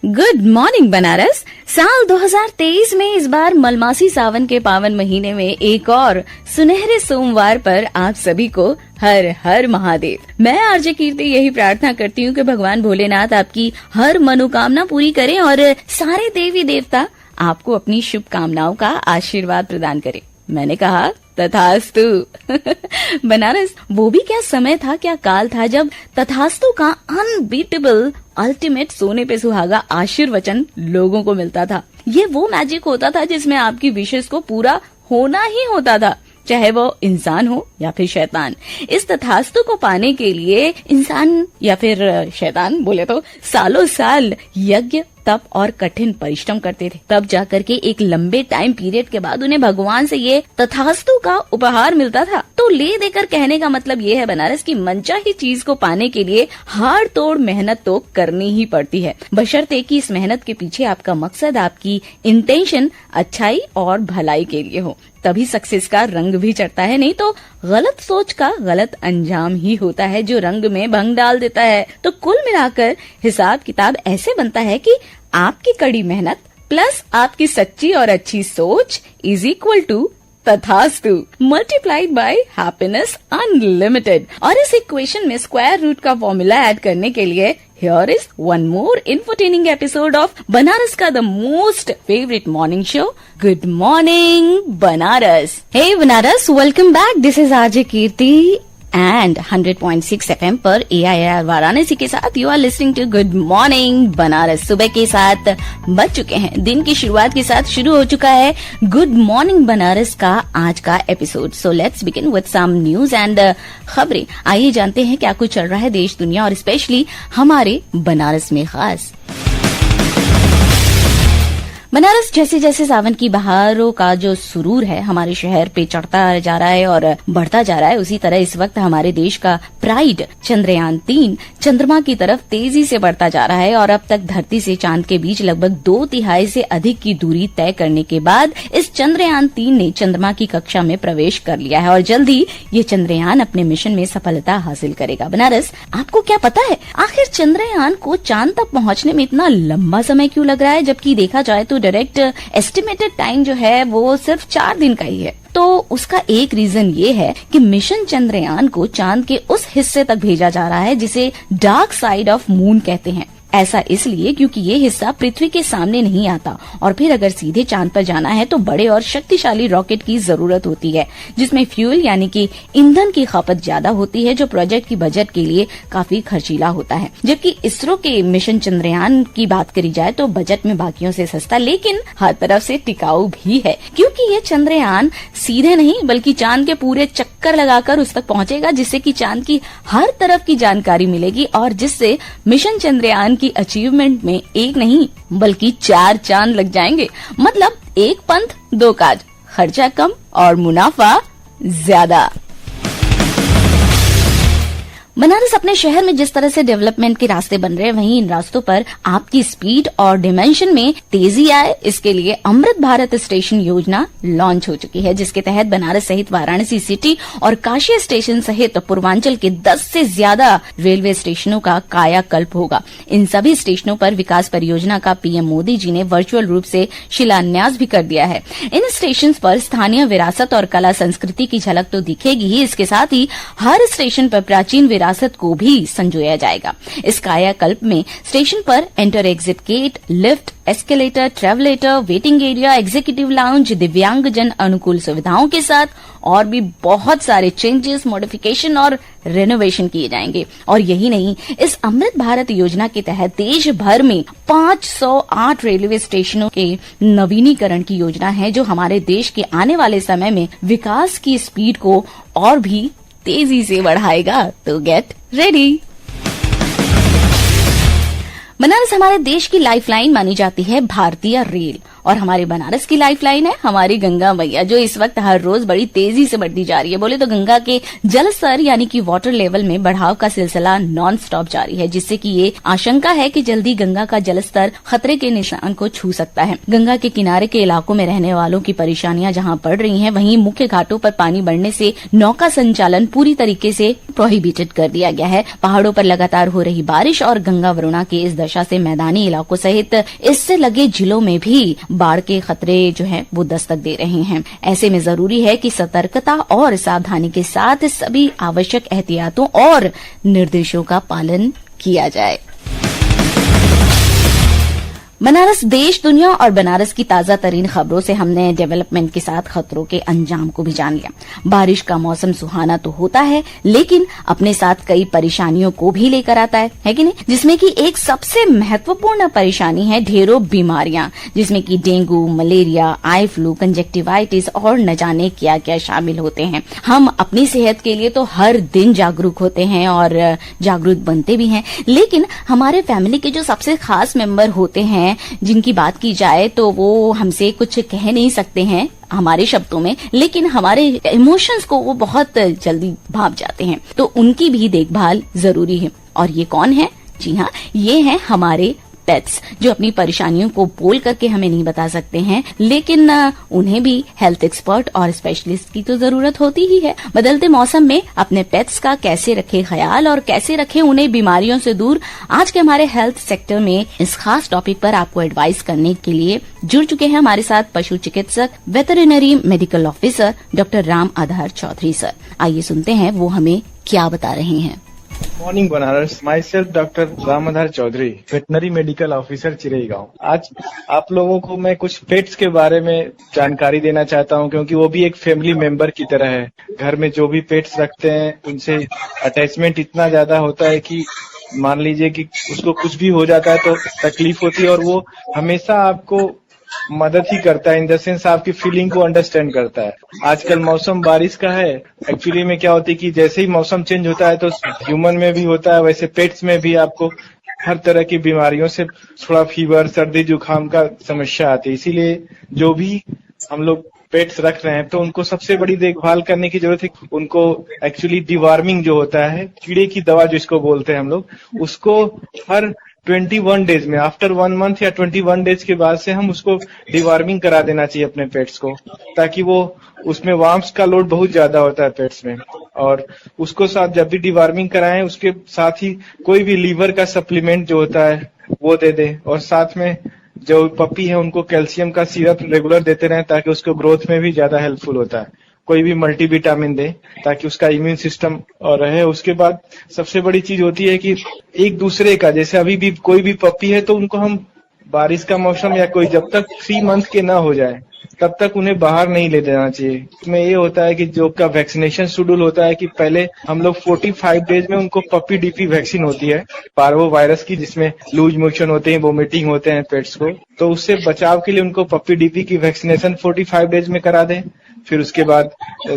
Good morning Banaras. साल 2023 में इस बार मलमासी सावन के पावन महीने में एक और सुनहरे सोमवार पर आप सभी को हर हर महादेव। मैं आरजे कीर्ति यही प्रार्थना करती हूँ कि भगवान भोलेनाथ आपकी हर मनोकामना पूरी करें और सारे देवी देवता आपको अपनी शुभकामनाओं का आशीर्वाद प्रदान करें। मैंने कहा तथास्तु। बनारस वो भी क्या समय था, क्या काल था जब तथास्तु का अनबीटेबल अल्टीमेट सोने पे सुहागा आशीर्वचन लोगों को मिलता था। ये वो मैजिक होता था जिसमें आपकी विशेष को पूरा होना ही होता था, चाहे वो इंसान हो या फिर शैतान। इस तथास्तु को पाने के लिए इंसान या फिर शैतान बोले तो सालों साल यज्ञ तप और कठिन परिश्रम करते थे। तब जाकर के एक लंबे टाइम पीरियड के बाद उन्हें भगवान से ये तथास्तु का उपहार मिलता था। तो ले देकर कहने का मतलब ये है बनारस की मनचाही चीज को पाने के लिए हाड़ तोड़ मेहनत तो करनी ही पड़ती है, बशर्ते कि इस मेहनत के पीछे आपका मकसद, आपकी इंटेंशन अच्छाई और भलाई के लिए हो, तभी सक्सेस का रंग भी चढ़ता है। नहीं तो गलत सोच का गलत अंजाम ही होता है जो रंग में भंग डाल देता है। तो कुल मिलाकर हिसाब किताब ऐसे बनता है कि आपकी कड़ी मेहनत प्लस आपकी सच्ची और अच्छी सोच इज इक्वल टू तथास्तु मल्टीप्लाइड बाय हैप्पीनेस अनलिमिटेड। और इस इक्वेशन में स्क्वायर रूट का फॉर्मूला ऐड करने के लिए here is one more infotainment episode of Banaras का the most favorite morning show, Good Morning Banaras. Hey Banaras, welcome back. This is RJ Kirti and 100.6 FM पर AIR Varanasi के साथ you are listening to Good Morning Banaras. सुबह के 7 बज चुके हैं, दिन की शुरुआत के साथ शुरू हो चुका है Good Morning Banaras का आज का episode. So let's begin with some news and खबरें। आइए जानते हैं क्या कुछ चल रहा है देश दुनिया और स्पेशली हमारे बनारस में खास। बनारस जैसे जैसे सावन की बहारों का जो सुरूर है हमारे शहर पे चढ़ता जा रहा है और बढ़ता जा रहा है, उसी तरह इस वक्त हमारे देश का प्राइड चंद्रयान 3 चंद्रमा की तरफ तेजी से बढ़ता जा रहा है और अब तक धरती से चांद के बीच लगभग 2/3 से अधिक की दूरी तय करने के बाद इस चंद्रयान 3 ने चंद्रमा की कक्षा में प्रवेश कर लिया है और जल्द ही ये चंद्रयान अपने मिशन में सफलता हासिल करेगा। बनारस, आपको क्या पता है आखिर चंद्रयान को चांद तक पहुंचने में इतना लंबा समय क्यों लग रहा है, जबकि देखा जाए तो डायरेक्ट एस्टिमेटेड टाइम जो है वो सिर्फ 4 दिन का ही है। तो उसका एक रीजन ये है कि मिशन चंद्रयान को चांद के उस हिस्से तक भेजा जा रहा है जिसे डार्क साइड ऑफ मून कहते हैं। ऐसा इसलिए क्योंकि ये हिस्सा पृथ्वी के सामने नहीं आता और फिर अगर सीधे चांद पर जाना है तो बड़े और शक्तिशाली रॉकेट की जरूरत होती है जिसमें फ्यूल यानी कि ईंधन की खपत ज्यादा होती है, जो प्रोजेक्ट की बजट के लिए काफी खर्चीला होता है। जबकि इसरो के मिशन चंद्रयान की बात करी जाए तो बजट में बाकियों से सस्ता लेकिन हर तरफ से टिकाऊ भी है, क्योंकि ये चंद्रयान सीधे नहीं बल्कि चांद के पूरे चक्कर लगाकर उस तक पहुंचेगा, जिससे कि चांद की हर तरफ की जानकारी मिलेगी और जिससे मिशन चंद्रयान की अचीवमेंट में एक नहीं बल्कि 4 चांद लग जाएंगे। मतलब एक पंथ 2 काज, खर्चा कम और मुनाफा ज्यादा। बनारस अपने शहर में जिस तरह से डेवलपमेंट के रास्ते बन रहे हैं, वहीं इन रास्तों पर आपकी स्पीड और डिमेंशन में तेजी आए, इसके लिए अमृत भारत स्टेशन योजना लॉन्च हो चुकी है, जिसके तहत बनारस सहित वाराणसी सिटी और काशी स्टेशन सहित पूर्वांचल के 10 से ज्यादा रेलवे स्टेशनों का कायाकल्प होगा। इन सभी स्टेशनों पर विकास परियोजना का पीएम मोदी जी ने वर्चुअल रूप से शिलान्यास भी कर दिया है। इन स्टेशन पर स्थानीय विरासत और कला संस्कृति की झलक तो दिखेगी ही, इसके साथ ही हर स्टेशन पर प्राचीन विरासत को भी संजोया जाएगा। इस कायाकल्प में स्टेशन पर enter exit gate, lift, escalator, travelator, waiting area, executive lounge, दिव्यांग जन अनुकूल सुविधाओं के साथ और भी बहुत सारे चेंजेस, मॉडिफिकेशन और रेनोवेशन किए जाएंगे। और यही नहीं, इस अमृत भारत योजना के तहत देश भर में 508 रेलवे स्टेशनों के नवीनीकरण की योजना है, जो हमारे देश के आने वाले समय में विकास की स्पीड को और भी तेजी से बढ़ाएगा। तो गेट रेडी। बनारस हमारे देश की लाइफलाइन मानी जाती है भारतीय रेल और हमारे बनारस की लाइफलाइन है हमारी गंगा मैया, जो इस वक्त हर रोज बड़ी तेजी से बढ़ती जा रही है। बोले तो गंगा के जल स्तर यानी कि वाटर लेवल में बढ़ाव का सिलसिला नॉन स्टॉप जारी है, जिससे कि ये आशंका है कि जल्दी गंगा का जल स्तर खतरे के निशान को छू सकता है। गंगा के किनारे के इलाकों में रहने वालों की परेशानियां जहां बढ़ रही हैं, वहीं मुख्य घाटों पर पानी बढ़ने से नौका संचालन पूरी तरीके से प्रोहिबिटेड कर दिया गया है। पहाड़ों पर लगातार हो रही बारिश और गंगा वरुणा की इस दशा से मैदानी इलाकों सहित इससे लगे जिलों में भी बाढ़ के खतरे जो है वो दस्तक दे रहे हैं। ऐसे में जरूरी है कि सतर्कता और सावधानी के साथ सभी आवश्यक एहतियातों और निर्देशों का पालन किया जाए। बनारस देश दुनिया और बनारस की ताजा तरीन खबरों से हमने डेवलपमेंट के साथ खतरों के अंजाम को भी जान लिया। बारिश का मौसम सुहाना तो होता है, लेकिन अपने साथ कई परेशानियों को भी लेकर आता है कि नहीं? जिसमें कि एक सबसे महत्वपूर्ण परेशानी है ढेरों बीमारियां, जिसमें कि dengue, malaria, eye flu, conjunctivitis और न जाने क्या क्या शामिल होते हैं। हम अपनी सेहत के लिए तो हर दिन जागरूक होते हैं और जागरूक बनते भी हैं, लेकिन हमारे फैमिली के जो सबसे खास मेंबर होते हैं, जिनकी बात की जाए तो वो हमसे कुछ कह नहीं सकते हैं हमारे शब्दों में, लेकिन हमारे इमोशंस को वो बहुत जल्दी भाप जाते हैं, तो उनकी भी देखभाल जरूरी है। और ये कौन है? जी हाँ, ये हैं हमारे पेट्स, जो अपनी परेशानियों को बोल करके हमें नहीं बता सकते हैं, लेकिन उन्हें भी हेल्थ एक्सपर्ट और स्पेशलिस्ट की तो जरूरत होती ही है। बदलते मौसम में अपने पेट्स का कैसे रखें ख्याल और कैसे रखें उन्हें बीमारियों से दूर, आज के हमारे हेल्थ सेक्टर में इस खास टॉपिक पर आपको एडवाइस करने के लिए जुड़ चुके हैं हमारे साथ पशु चिकित्सक, veterinary medical officer doctor Ram Adhar Chaudhary sir. आइए सुनते हैं वो हमें क्या बता रहे हैं। Morning Banaras, myself doctor Ramadhar Chaudhary, veterinary medical officer Chiraigaon. आज आप लोगों को मैं कुछ पेट्स के बारे में जानकारी देना चाहता हूं, क्योंकि वो भी एक फैमिली मेंबर की तरह है। घर में जो भी पेट्स रखते हैं उनसे अटैचमेंट इतना ज्यादा होता है कि मान लीजिए कि उसको कुछ भी हो जाता है तो तकलीफ होती है, और वो हमेशा आपको मदद ही करता है, इन द सेंस आपकी फीलिंग को अंडरस्टैंड करता है। आजकल मौसम बारिश का है, एक्चुअली में क्या होती है कि जैसे ही मौसम चेंज होता है तो ह्यूमन में भी होता है, वैसे पेट्स में भी आपको हर तरह की बीमारियों से थोड़ा फीवर, सर्दी जुकाम का समस्या आती है। इसीलिए जो भी हम लोग पेट्स रख रहे हैं तो उनको सबसे बड़ी देखभाल करने की जरूरत है। उनको एक्चुअली डिवार्मिंग जो होता है, कीड़े की दवा जिसको बोलते हैं हम लोग, उसको हर 21 डेज में, आफ्टर 1 मंथ या 21 डेज के बाद से हम उसको डिवार्मिंग करा देना चाहिए अपने पेट्स को, ताकि वो उसमें वार्म्स का लोड बहुत ज्यादा होता है पेट्स में। और उसको साथ जब भी डिवार्मिंग कराएं, उसके साथ ही कोई भी लीवर का सप्लीमेंट जो होता है वो दे दे, और साथ में जो पपी है उनको कैल्शियम का सिरप रेगुलर देते रहें, ताकि उसको ग्रोथ में भी ज्यादा हेल्पफुल होता है। कोई भी मल्टीविटामिन दे ताकि उसका इम्यून सिस्टम और रहे। उसके बाद सबसे बड़ी चीज होती है कि एक दूसरे का, जैसे अभी भी कोई भी पपी है तो उनको हम बारिश का मौसम या कोई जब तक 3 मंथ के ना हो जाए तब तक उन्हें बाहर नहीं ले देना चाहिए। इसमें ये होता है कि जो का वैक्सीनेशन शेड्यूल होता है कि पहले हम लोग 45 डेज में उनको पपी डीपी वैक्सीन होती है पार्वो वायरस की, जिसमें लूज मोशन होते हैं, वोमिटिंग होते हैं पेट्स को, तो उससे बचाव के लिए उनको पपी डीपी की वैक्सीनेशन 45 डेज में करा दें। फिर उसके बाद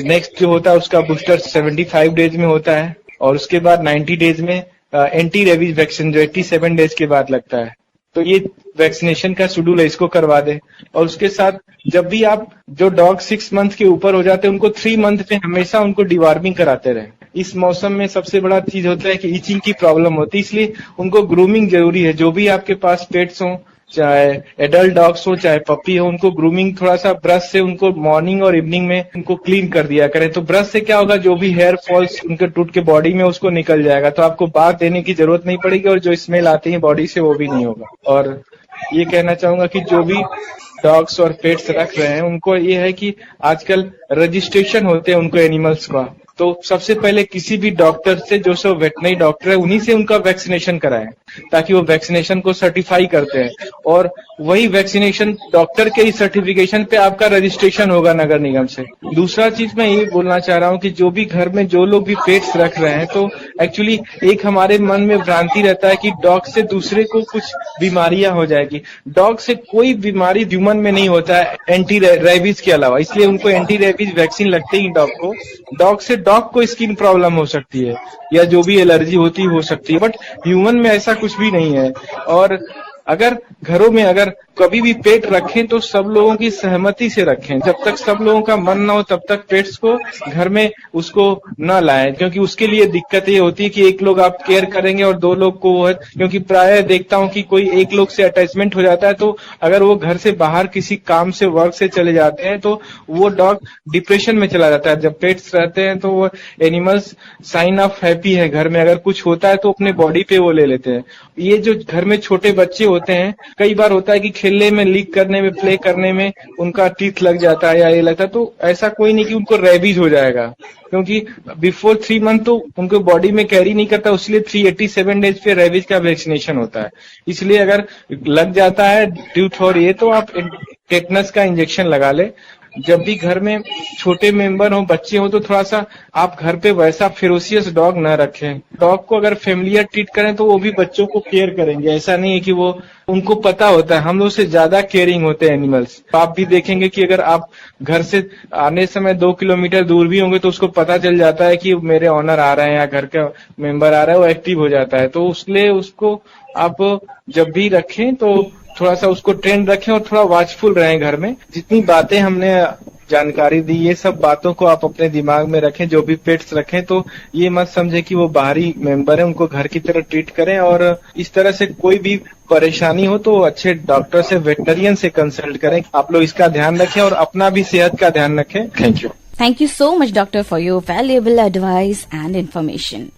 नेक्स्ट जो होता है उसका बूस्टर 75 डेज में होता है, और उसके बाद 90 डेज में एंटी रेबीज वैक्सीन जो 87 डेज के बाद लगता है। तो ये वैक्सीनेशन का शेड्यूल है, इसको करवा दे। और उसके साथ जब भी आप जो डॉग 6 मंथ के ऊपर हो जाते हैं उनको 3 मंथ पे हमेशा उनको डिवार्मिंग कराते रहे। इस मौसम में सबसे बड़ा चीज होता है कि इचिंग की प्रॉब्लम होती है, इसलिए उनको ग्रूमिंग जरूरी है। जो भी आपके पास पेट्स हो, चाहे एडल्ट डॉग्स हो चाहे पपी हो, उनको ग्रूमिंग थोड़ा सा ब्रश से उनको मॉर्निंग और इवनिंग में उनको क्लीन कर दिया करें। तो ब्रश से क्या होगा, जो भी हेयर फॉल्स उनके टूट के बॉडी में उसको निकल जाएगा, तो आपको बाथ देने की जरूरत नहीं पड़ेगी, और जो स्मेल आती है बॉडी से वो भी नहीं होगा। और ये कहना चाहूंगा कि जो भी डॉग्स और पेट्स रख रहे हैं उनको ये है कि आजकल रजिस्ट्रेशन होते हैं उनको एनिमल्स का, तो सबसे पहले किसी भी डॉक्टर से, जो सब वेटनरी डॉक्टर है उन्हीं से उनका वैक्सीनेशन कराएं, ताकि वो वैक्सीनेशन को सर्टिफाई करते हैं, और वही वैक्सीनेशन डॉक्टर के ही सर्टिफिकेशन पे आपका रजिस्ट्रेशन होगा नगर निगम से। दूसरा चीज मैं ये बोलना चाह रहा हूँ कि जो भी घर में जो लोग भी पेट्स रख रहे हैं, तो एक्चुअली एक हमारे मन में भ्रांति रहता है कि डॉग से दूसरे को कुछ बीमारियां हो जाएगी। डॉग से कोई बीमारी ह्यूमन में नहीं होता है एंटी रेबीज के अलावा, इसलिए उनको एंटी रेबीज वैक्सीन लगते ही डॉग को। डॉग से डॉग को स्किन प्रॉब्लम हो सकती है या जो भी एलर्जी हो सकती है, बट ह्यूमन में ऐसा कुछ भी नहीं है। और अगर घरों में अगर कभी भी पेट रखें तो सब लोगों की सहमति से रखें। जब तक सब लोगों का मन ना हो तब तक पेट्स को घर में उसको न लाएं, क्योंकि उसके लिए दिक्कत ये होती है कि एक लोग आप केयर करेंगे और दो लोग को वो है, क्योंकि प्राय देखता हूं कि कोई एक लोग से अटैचमेंट हो जाता है, तो अगर वो घर से बाहर किसी काम से वर्क से चले जाते हैं तो वो डॉग डिप्रेशन में चला जाता है। जब पेट्स रहते हैं तो वो एनिमल्स साइन ऑफ हैप्पी है, घर में अगर कुछ होता है तो अपने बॉडी पे वो ले लेते हैं। ये जो घर में छोटे बच्चे होते हैं, कई बार होता है कि खेलने में, लीक करने में, प्ले करने में उनका टीथ लग जाता है या ये लगता है, तो ऐसा कोई नहीं कि उनको रेबीज हो जाएगा, क्योंकि बिफोर 3 मंथ तो उनको बॉडी में कैरी नहीं करता, इसलिए 387 डेज पे रेबीज का वैक्सीनेशन होता है। इसलिए अगर लग जाता है ड्यूथ और ये, तो आप टेटनस का इंजेक्शन लगा ले। जब भी घर में छोटे मेंबर हो, बच्चे हो, तो थोड़ा सा आप घर पे वैसा फेरोसियस डॉग न रखें। डॉग को अगर फैमिलियर ट्रीट करें तो वो भी बच्चों को केयर करेंगे। ऐसा नहीं है कि वो, उनको पता होता है, हम लोग से ज्यादा केयरिंग होते हैं एनिमल्स। आप भी देखेंगे कि अगर आप घर से आने समय 2 किलोमीटर दूर भी होंगे तो उसको पता चल जाता है कि मेरे ऑनर आ रहे हैं या घर का मेंबर आ रहा है, वो एक्टिव हो जाता है। तो इसलिए उसको आप जब भी रखें तो थोड़ा सा उसको ट्रेंड रखें और थोड़ा वॉचफुल रहें घर में। जितनी बातें हमने जानकारी दी, ये सब बातों को आप अपने दिमाग में रखें। जो भी पेट्स रखें तो ये मत समझे कि वो बाहरी मेंबर है, उनको घर की तरह ट्रीट करें। और इस तरह से कोई भी परेशानी हो तो अच्छे डॉक्टर से, वेटरिनरियन से कंसल्ट करें। आप लोग इसका ध्यान रखें और अपना भी सेहत का ध्यान रखें। Thank you. Thank you so much, Doctor, for your valuable advice and information.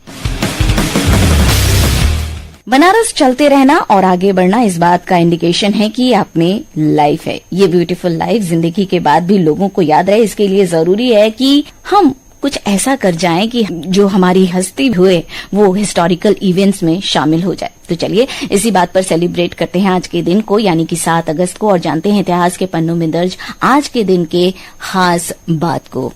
Banaras चलते रहना और आगे बढ़ना इस बात का इंडिकेशन है कि आप में लाइफ है। ये ब्यूटीफुल लाइफ जिंदगी के बाद भी लोगों को याद रहे, इसके लिए जरूरी है कि हम कुछ ऐसा कर जाएं कि जो हमारी हस्ती हुए वो हिस्टोरिकल इवेंट्स में शामिल हो जाए। तो चलिए इसी बात पर सेलिब्रेट करते हैं आज के दिन को, यानी कि 7 अगस्त को, और जानते हैं इतिहास के पन्नों में दर्ज आज के दिन के खास बात को।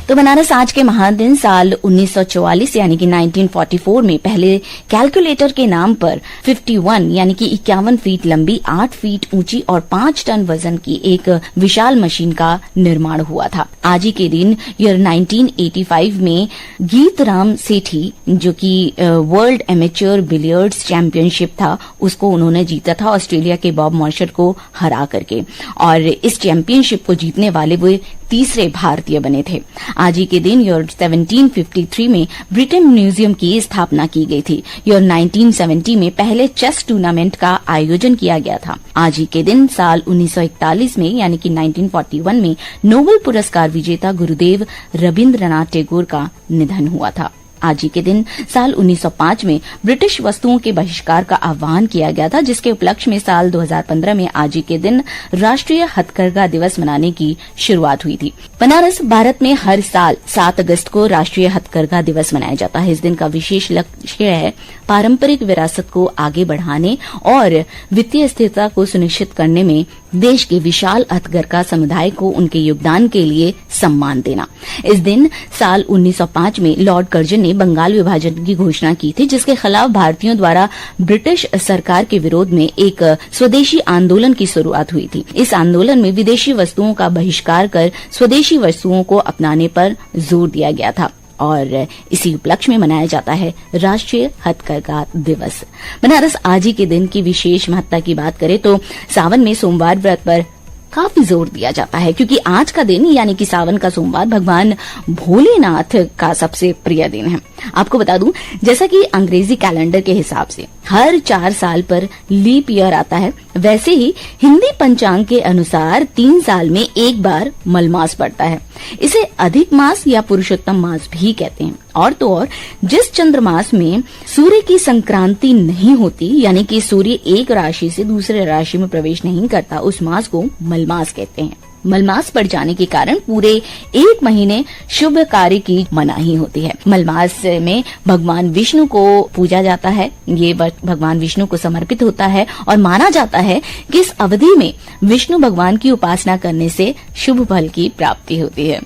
तो बनारस आज के महादिन साल 1944 यानी कि 1944 में पहले कैलकुलेटर के नाम पर 51 यानी कि 51 फीट लंबी, 8 फीट ऊंची और 5 टन वजन की एक विशाल मशीन का निर्माण हुआ था। आज ही के दिन ईयर 1985 में गीतराम सेठी, जो कि वर्ल्ड एमेच्योर बिलियर्ड्स चैंपियनशिप था, उसको उन्होंने जीता था ऑस्ट्रेलिया के बॉब मॉर्शर को हरा करके, और इस चैंपियनशिप को जीतने वाले वो तीसरे भारतीय बने थे। आज ही के दिन ईयर 1753 में ब्रिटेन म्यूजियम की स्थापना की गई थी। ईयर 1970 में पहले चेस टूर्नामेंट का आयोजन किया गया था। आज ही के दिन साल 1941 में यानी कि 1941 में नोबेल पुरस्कार विजेता गुरुदेव रविंद्रनाथ टैगोर का निधन हुआ था। आज ही के दिन साल 1905 में ब्रिटिश वस्तुओं के बहिष्कार का आह्वान किया गया था, जिसके उपलक्ष्य में साल 2015 में आज ही के दिन राष्ट्रीय हथकरघा दिवस मनाने की शुरुआत हुई थी। बनारस भारत में हर साल 7 अगस्त को राष्ट्रीय हथकरघा दिवस मनाया जाता है। इस दिन का विशेष लक्ष्य है पारंपरिक विरासत को आगे बढ़ाने और वित्तीय स्थिरता को सुनिश्चित करने में देश के विशाल हथकरघा समुदाय को उनके योगदान के लिए सम्मान देना। इस दिन साल 1905 में लॉर्ड कर्जन ने बंगाल विभाजन की घोषणा की थी, जिसके खिलाफ भारतीयों द्वारा ब्रिटिश सरकार के विरोध में एक स्वदेशी आंदोलन की शुरुआत हुई थी। इस आंदोलन में विदेशी वस्तुओं का बहिष्कार कर स्वदेशी वस्तुओं को अपनाने पर जोर दिया गया था और इसी उपलक्ष्य में मनाया जाता है राष्ट्रीय हथकरघा दिवस। बनारस आज ही के दिन की विशेष महत्ता की बात करें तो सावन में सोमवार व्रत पर काफी जोर दिया जाता है, क्योंकि आज का दिन यानी कि सावन का सोमवार भगवान भोलेनाथ का सबसे प्रिय दिन है। आपको बता दूं, जैसा कि अंग्रेजी कैलेंडर के हिसाब से हर 4 साल पर लीप ईयर आता है, वैसे ही हिंदी पंचांग के अनुसार 3 साल में एक बार मलमास पड़ता है। इसे अधिक मास या पुरुषोत्तम मास भी कहते हैं। और तो और जिस चंद्रमास में सूर्य की संक्रांति नहीं होती, यानी कि सूर्य एक राशि से दूसरे राशि में प्रवेश नहीं करता, उस मास को मलमास कहते हैं। मलमास पड़ जाने के कारण पूरे 1 महीने शुभ कार्य की मनाही होती है। मलमास में भगवान विष्णु को पूजा जाता है, ये भगवान विष्णु को समर्पित होता है और माना जाता है कि इस अवधि में विष्णु भगवान की उपासना करने से शुभ फल की प्राप्ति होती है।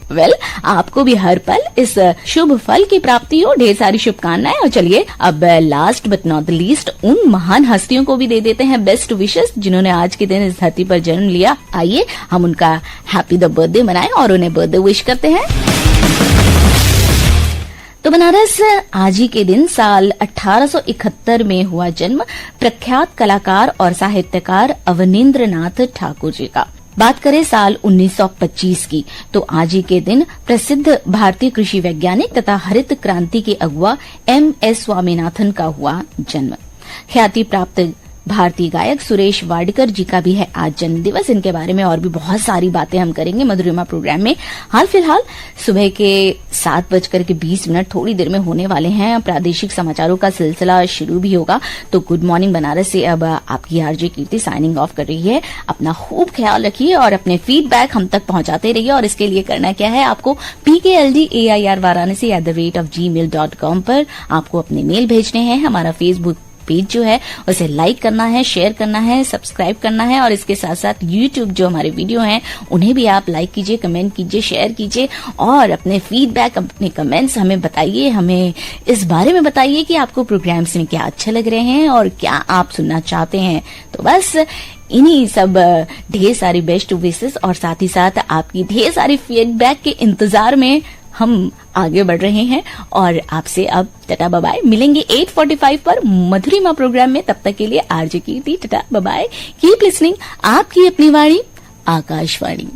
आपको भी हर पल इस शुभ फल की प्राप्ति हो, ढेर सारी शुभकामनाएं। और चलिए अब last but not the least उन महान हस्तियों को भी दे देते हैं बेस्ट विशेस, जिन्होंने आज के दिन इस धरती पर जन्म लिया। आइए हम उनका हैप्पी द बर्थडे मनाएं और उन्हें बर्थडे विश करते हैं। तो बनारस आज ही के दिन साल 1871 में हुआ जन्म प्रख्यात कलाकार और साहित्यकार अवनींद्र नाथ ठाकुर जी का। बात करें साल 1925 की, तो आज ही के दिन प्रसिद्ध भारतीय कृषि वैज्ञानिक तथा हरित क्रांति के अगुआ MS स्वामीनाथन का हुआ जन्म। ख्याति प्राप्त भारतीय गायक सुरेश वाडकर जी का भी है आज जन्म दिवस। इनके बारे में और भी बहुत सारी बातें हम करेंगे मधुरिमा प्रोग्राम में। हाल फिलहाल सुबह के 7:20 थोड़ी देर में होने वाले हैं प्रादेशिक समाचारों का सिलसिला शुरू भी होगा। तो गुड मॉर्निंग बनारस से अब आपकी आरजे कीर्ति साइनिंग ऑफ कर रही है। अपना खूब ख्याल रखिए और अपने फीडबैक हम तक पहुंचाते रहिए। और इसके लिए करना क्या है, आपको PKLDAIR@gmail.com पर आपको अपने मेल भेजने हैं। हमारा फेसबुक पेज जो है उसे लाइक करना है, शेयर करना है, सब्सक्राइब करना है। और इसके साथ साथ यूट्यूब जो हमारे वीडियो हैं उन्हें भी आप लाइक कीजिए, कमेंट कीजिए, शेयर कीजिए और अपने फीडबैक, अपने कमेंट्स हमें बताइए। हमें इस बारे में बताइए कि आपको प्रोग्राम्स में क्या अच्छे लग रहे हैं और क्या आप सुनना चाहते हैं। तो बस इन्हीं सब ढेर सारी बेस्ट विशेस और साथ ही साथ आपकी ढेर सारी फीडबैक के इंतजार में हम आगे बढ़ रहे हैं। और आपसे अब टाटा बाय बाय, मिलेंगे 8:45 पर मधुरिमा प्रोग्राम में। तब तक के लिए RJ Kirti, tata bye bye. Keep listening, आपकी अपनी वाणी आकाशवाणी।